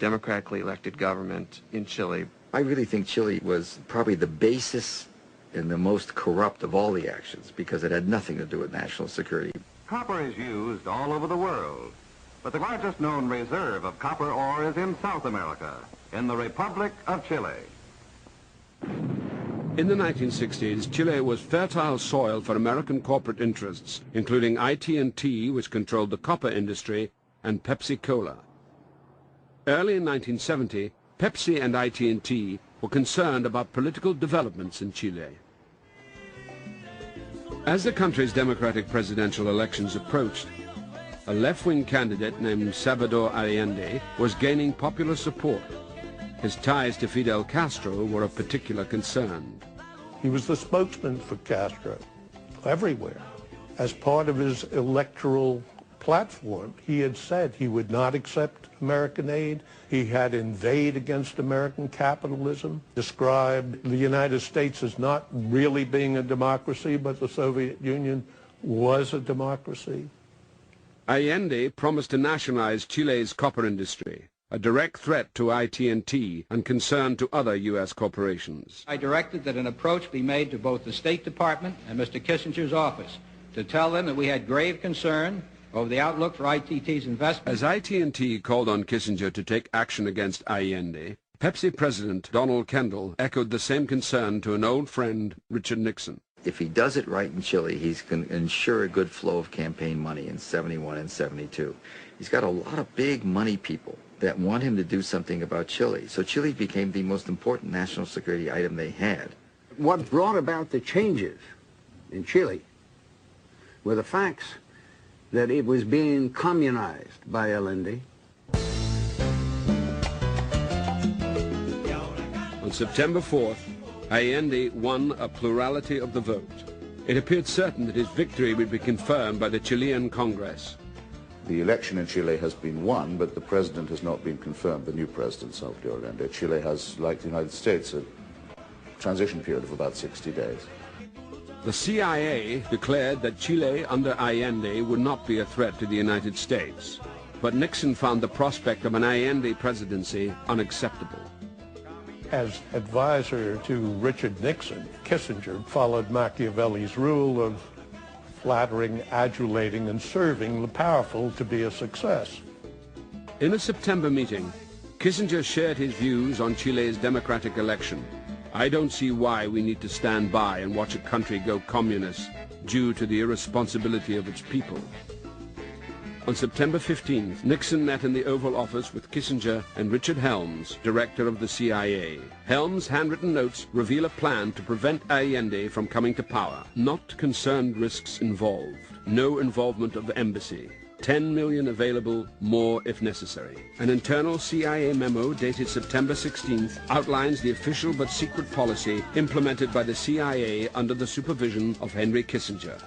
democratically elected government in Chile. I really think Chile was probably the basis and the most corrupt of all the actions because it had nothing to do with national security. Copper is used all over the world, but the largest known reserve of copper ore is in South America, in the Republic of Chile. In the 1960s, Chile was fertile soil for American corporate interests, including IT&T, which controlled the copper industry, and Pepsi-Cola. Early in 1970, Pepsi and IT&T were concerned about political developments in Chile. As the country's democratic presidential elections approached, a left-wing candidate named Salvador Allende was gaining popular support. His ties to Fidel Castro were of particular concern. He was the spokesman for Castro everywhere. As part of his electoral platform, he had said he would not accept American aid. He had inveighed against American capitalism, described the United States as not really being a democracy, but the Soviet Union was a democracy. Allende promised to nationalize Chile's copper industry, a direct threat to IT&T and concern to other U.S. corporations. I directed that an approach be made to both the State Department and Mr. Kissinger's office to tell them that we had grave concern over the outlook for ITT's investment. As IT&T called on Kissinger to take action against Allende, Pepsi President Donald Kendall echoed the same concern to an old friend, Richard Nixon. If he does it right in Chile, he's going to ensure a good flow of campaign money in 71 and 72. He's got a lot of big money people that want him to do something about Chile. So Chile became the most important national security item they had. What brought about the changes in Chile were the facts that it was being communized by Allende. On September 4th, Allende won a plurality of the vote. It appeared certain that his victory would be confirmed by the Chilean Congress. The election in Chile has been won, but the president has not been confirmed, the new president, Salvador Allende. Chile has, like the United States, a transition period of about 60 days. The CIA declared that Chile under Allende would not be a threat to the United States, but Nixon found the prospect of an Allende presidency unacceptable. As advisor to Richard Nixon, Kissinger followed Machiavelli's rule of flattering, adulating, and serving the powerful to be a success. In a September meeting, Kissinger shared his views on Chile's democratic election. I don't see why we need to stand by and watch a country go communist due to the irresponsibility of its people. On September 15th, Nixon met in the Oval Office with Kissinger and Richard Helms, director of the CIA. Helms' handwritten notes reveal a plan to prevent Allende from coming to power. Not concerned risks involved. No involvement of the embassy. 10 million available, more if necessary. An internal CIA memo dated September 16th outlines the official but secret policy implemented by the CIA under the supervision of Henry Kissinger.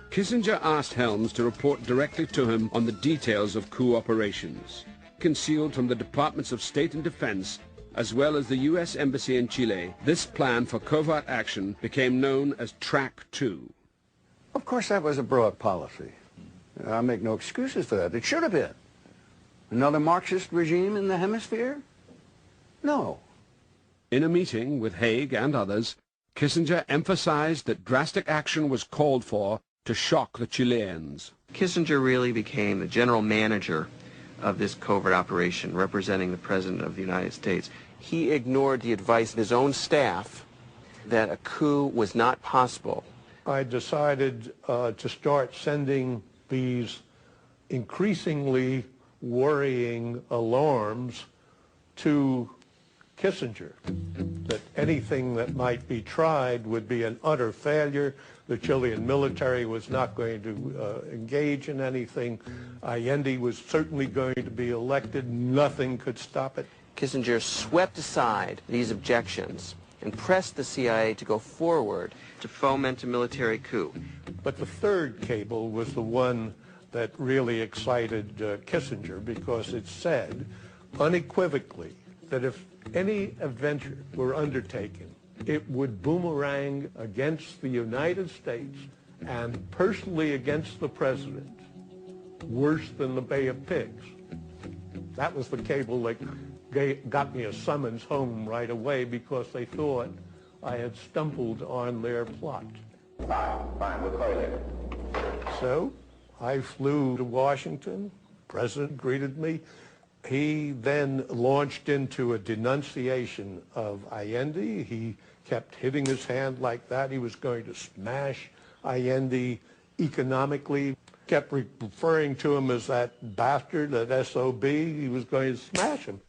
Kissinger asked Helms to report directly to him on the details of coup operations. Concealed from the Departments of State and Defense, as well as the U.S. Embassy in Chile, this plan for covert action became known as Track 2. Of course, that was a broad policy. I make no excuses for that. It should have been. Another Marxist regime in the hemisphere? No. In a meeting with Haig and others, Kissinger emphasized that drastic action was called for to shock the Chileans. Kissinger really became the general manager of this covert operation, representing the President of the United States. He ignored the advice of his own staff that a coup was not possible. I decided to start sending these increasingly worrying alarms to Kissinger, that anything that might be tried would be an utter failure. The Chilean military was not going to engage in anything. Allende was certainly going to be elected. Nothing could stop it. Kissinger swept aside these objections and pressed the CIA to go forward to foment a military coup. But the third cable was the one that really excited Kissinger, because it said unequivocally that if any adventure were undertaken, it would boomerang against the United States and personally against the president, worse than the Bay of Pigs. That was the cable that got me a summons home right away because they thought I had stumbled on their plot. Fine, we'll call you later. So I flew to Washington. The president greeted me. He then launched into a denunciation of Allende. He kept hitting his hand like that. He was going to smash Allende economically. Kept referring to him as that bastard, that SOB. He was going to smash him.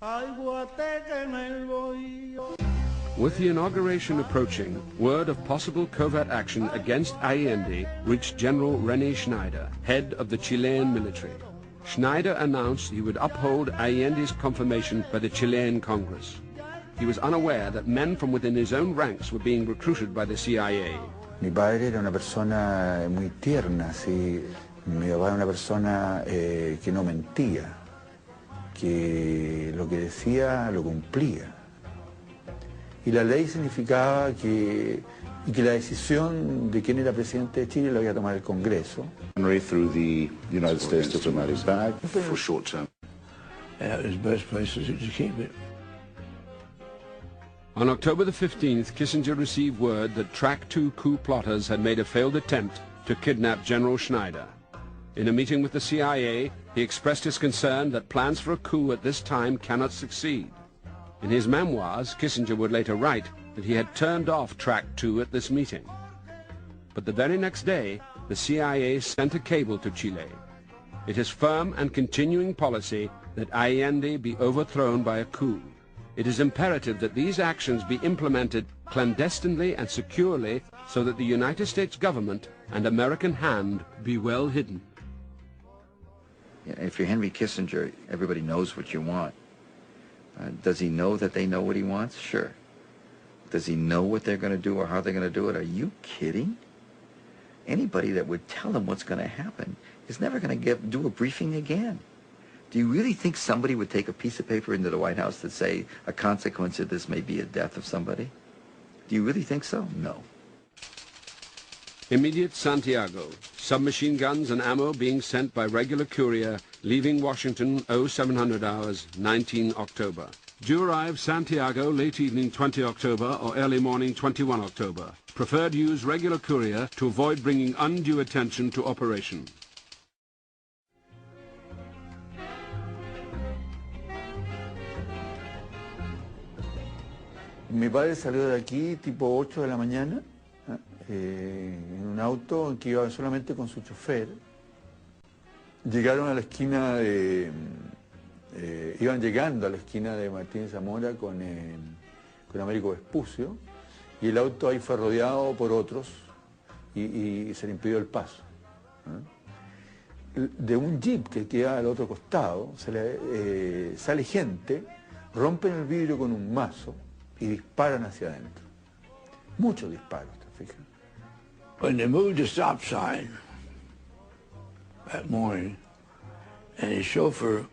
With the inauguration approaching, word of possible covert action against Allende reached General René Schneider, head of the Chilean military. Schneider announced he would uphold Allende's confirmation by the Chilean Congress. He was unaware that men from within his own ranks were being recruited by the CIA. Mi padre era una persona muy tierna, sí. Mi papá era una persona que no mentía, que lo que decía lo cumplía. Y la ley significaba que la decisión de quién era presidente de Chile la había tomado el Congreso. Through the United States diplomatic bag for short term. That was the best place to keep it. On October the 15th, Kissinger received word that Track 2 coup plotters had made a failed attempt to kidnap General Schneider. In a meeting with the CIA, he expressed his concern that plans for a coup at this time cannot succeed. In his memoirs, Kissinger would later write that he had turned off Track 2 at this meeting. But the very next day, the CIA sent a cable to Chile. It is firm and continuing policy that Allende be overthrown by a coup. It is imperative that these actions be implemented clandestinely and securely so that the United States government and American hand be well hidden. If you're Henry Kissinger, everybody knows what you want. Does he know that they know what he wants? Sure. Does he know what they're going to do or how they're going to do it? Are you kidding? Anybody that would tell him what's going to happen is never going to do a briefing again. Do you really think somebody would take a piece of paper into the White House that say a consequence of this may be a death of somebody? Do you really think so? No. Immediate Santiago. Submachine guns and ammo being sent by regular courier, leaving Washington 0700 hours, 19 October. Due arrive Santiago late evening 20 October or early morning 21 October. Preferred use regular courier to avoid bringing undue attention to operation. Mi padre salió de aquí tipo 8 de la mañana en un auto en que iba solamente con su chofer. Llegaron a la esquina de... iban llegando a la esquina de Martín Zamora con Américo Vespucio y el auto ahí fue rodeado por otros y se le impidió el paso. De un jeep que queda al otro costado sale gente, rompen el vidrio con un mazo y disparan hacia adentro. Muchos disparos, ¿te fijas? When they moved the stop sign that morning, and his chauffeur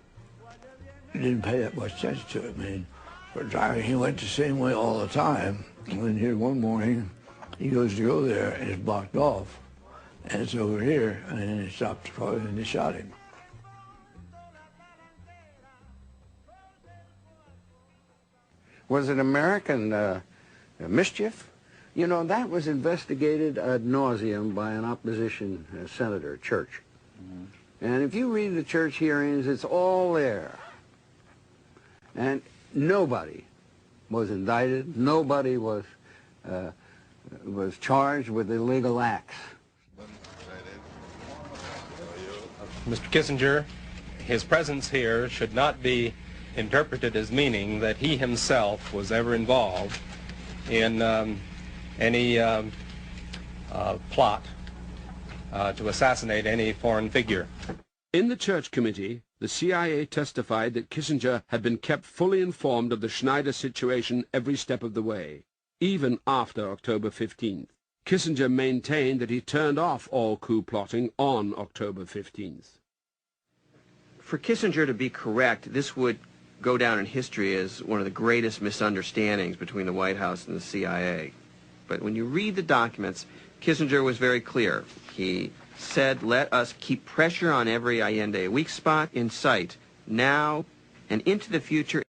didn't pay that much attention to it. I mean, for driving, he went the same way all the time. And then here one morning, he goes to go there, and it's blocked off, and it's over here, and then he stopped the car, and they shot him. Was it American mischief? You know, that was investigated ad nauseum by an opposition senator, Church. Mm-hmm. And if you read the Church hearings, it's all there. And nobody was indicted. Nobody was charged with illegal acts. Mr. Kissinger, his presence here should not be interpreted as meaning that he himself was ever involved in any plot to assassinate any foreign figure. In the Church Committee, the CIA testified that Kissinger had been kept fully informed of the Schneider situation every step of the way, even after October 15th. Kissinger maintained that he turned off all coup plotting on October 15th. For Kissinger to be correct, this would go down in history as one of the greatest misunderstandings between the White House and the CIA. But when you read the documents, Kissinger was very clear. He said, let us keep pressure on every Allende weak spot in sight. Now, and into the future